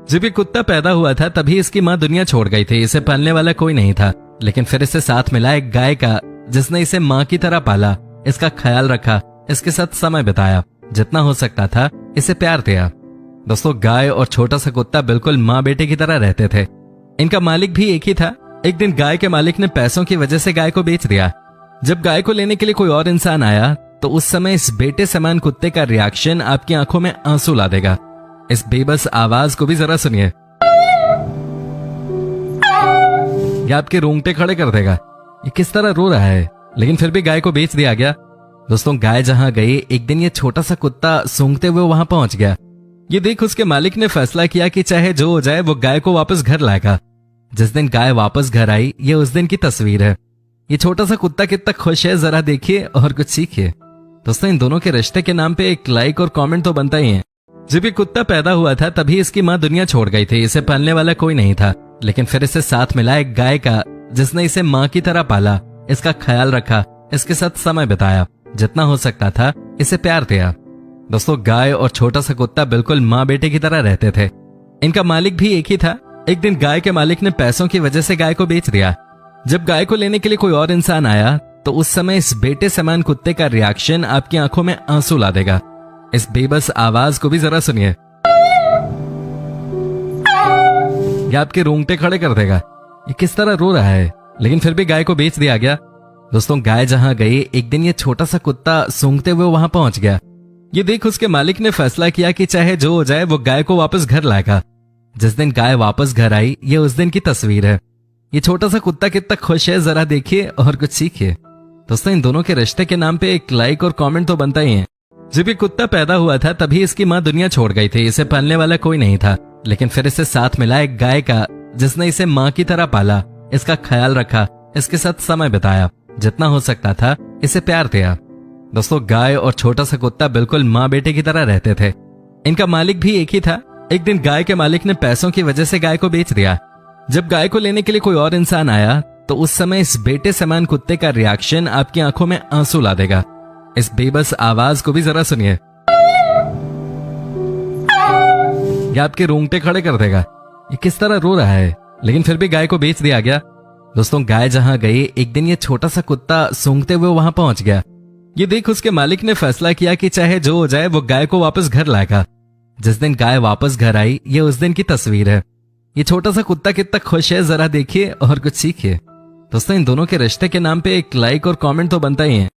जब ये कुत्ता पैदा हुआ था तभी इसकी माँ दुनिया छोड़ गई थी। इसे पालने वाला कोई नहीं था, लेकिन फिर इसे साथ मिला एक गाय का, जिसने इसे माँ की तरह पाला, इसका ख्याल रखा, इसके साथ समय बिताया, जितना हो सकता था इसे प्यार दिया। दोस्तों, गाय और छोटा सा कुत्ता बिल्कुल माँ बेटे की तरह रहते थे। इनका मालिक भी एक ही था। एक दिन गाय के मालिक ने पैसों की वजह से गाय को बेच दिया। जब गाय को लेने के लिए कोई और इंसान आया तो उस समय इस बेटे समान कुत्ते का रिएक्शन आपकी आंखों में आंसू ला देगा। इस बेबस आवाज को भी जरा सुनिए, यह आपके रोंगटे खड़े कर देगा। ये किस तरह रो रहा है, लेकिन फिर भी गाय को बेच दिया गया। दोस्तों, गाय जहां गई, एक दिन ये छोटा सा कुत्ता सूंघते हुए वहां पहुंच गया। ये देख उसके मालिक ने फैसला किया कि चाहे जो हो जाए वो गाय को वापस घर लाएगा। जिस दिन गाय वापस घर आई, ये उस दिन की तस्वीर है। ये छोटा सा कुत्ता कितना खुश है, जरा देखिए और कुछ सीखिए। दोस्तों, इन दोनों के रिश्ते के नाम पे एक लाइक और कमेंट तो बनता ही है। जब ये कुत्ता पैदा हुआ था तभी इसकी माँ दुनिया छोड़ गई थी। इसे पालने वाला कोई नहीं था, लेकिन फिर इसे साथ मिला एक गाय का, जिसने इसे माँ की तरह पाला, इसका ख्याल रखा, इसके साथ समय बिताया, जितना हो सकता था इसे प्यार दिया। दोस्तों, गाय और छोटा सा कुत्ता बिल्कुल माँ बेटे की तरह रहते थे। इनका मालिक भी एक ही था। एक दिन गाय के मालिक ने पैसों की वजह से गाय को बेच दिया। जब गाय को लेने के लिए कोई और इंसान आया तो उस समय इस बेटे समान कुत्ते का रिएक्शन आपकी आंखों में आंसू ला देगा। इस बेबस आवाज को भी जरा सुनिए, यह आपके रोंगटे खड़े कर देगा। ये किस तरह रो रहा है, लेकिन फिर भी गाय को बेच दिया गया। दोस्तों, गाय जहां गई, एक दिन ये छोटा सा कुत्ता सूंघते हुए वहां पहुंच गया। ये देख उसके मालिक ने फैसला किया कि चाहे जो हो जाए वो गाय को वापस घर लाएगा। जिस दिन गाय वापस घर आई, ये उस दिन की तस्वीर है। ये छोटा सा कुत्ता कितना खुश है, जरा देखिए और कुछ सीखिए। दोस्तों, इन दोनों के रिश्ते के नाम पे एक लाइक और कमेंट तो बनता ही है। जब ये कुत्ता पैदा हुआ था तभी इसकी माँ दुनिया छोड़ गई थी। इसे पालने वाला कोई नहीं था, लेकिन फिर इसे साथ मिला एक गाय का, जिसने इसे माँ की तरह पाला, इसका ख्याल रखा, इसके साथ समय बिताया, जितना हो सकता था इसे प्यार दिया। दोस्तों, गाय और छोटा सा कुत्ता बिल्कुल माँ बेटे की तरह रहते थे। इनका मालिक भी एक ही था। एक दिन गाय के मालिक ने पैसों की वजह से गाय को बेच दिया। जब गाय को लेने के लिए कोई और इंसान आया तो उस समय इस बेटे समान कुत्ते का रिएक्शन आपकी आंखों में आंसू ला देगा। इस बेबस आवाज को भी जरा सुनिए, यह आपके रोंगटे खड़े कर देगा। ये किस तरह रो रहा है, लेकिन फिर भी गाय को बेच दिया गया। दोस्तों, गाय जहां गई, एक दिन ये छोटा सा कुत्ता सूंघते हुए वहां पहुंच गया। ये देख उसके मालिक ने फैसला किया कि चाहे जो हो जाए वो गाय को वापस घर लाएगा। जिस दिन गाय वापस घर आई, ये उस दिन की तस्वीर है। ये छोटा सा कुत्ता कितना खुश है, जरा देखिए और कुछ सीखिए। दोस्तों, इन दोनों के रिश्ते के नाम पे एक लाइक और कमेंट तो बनता ही है।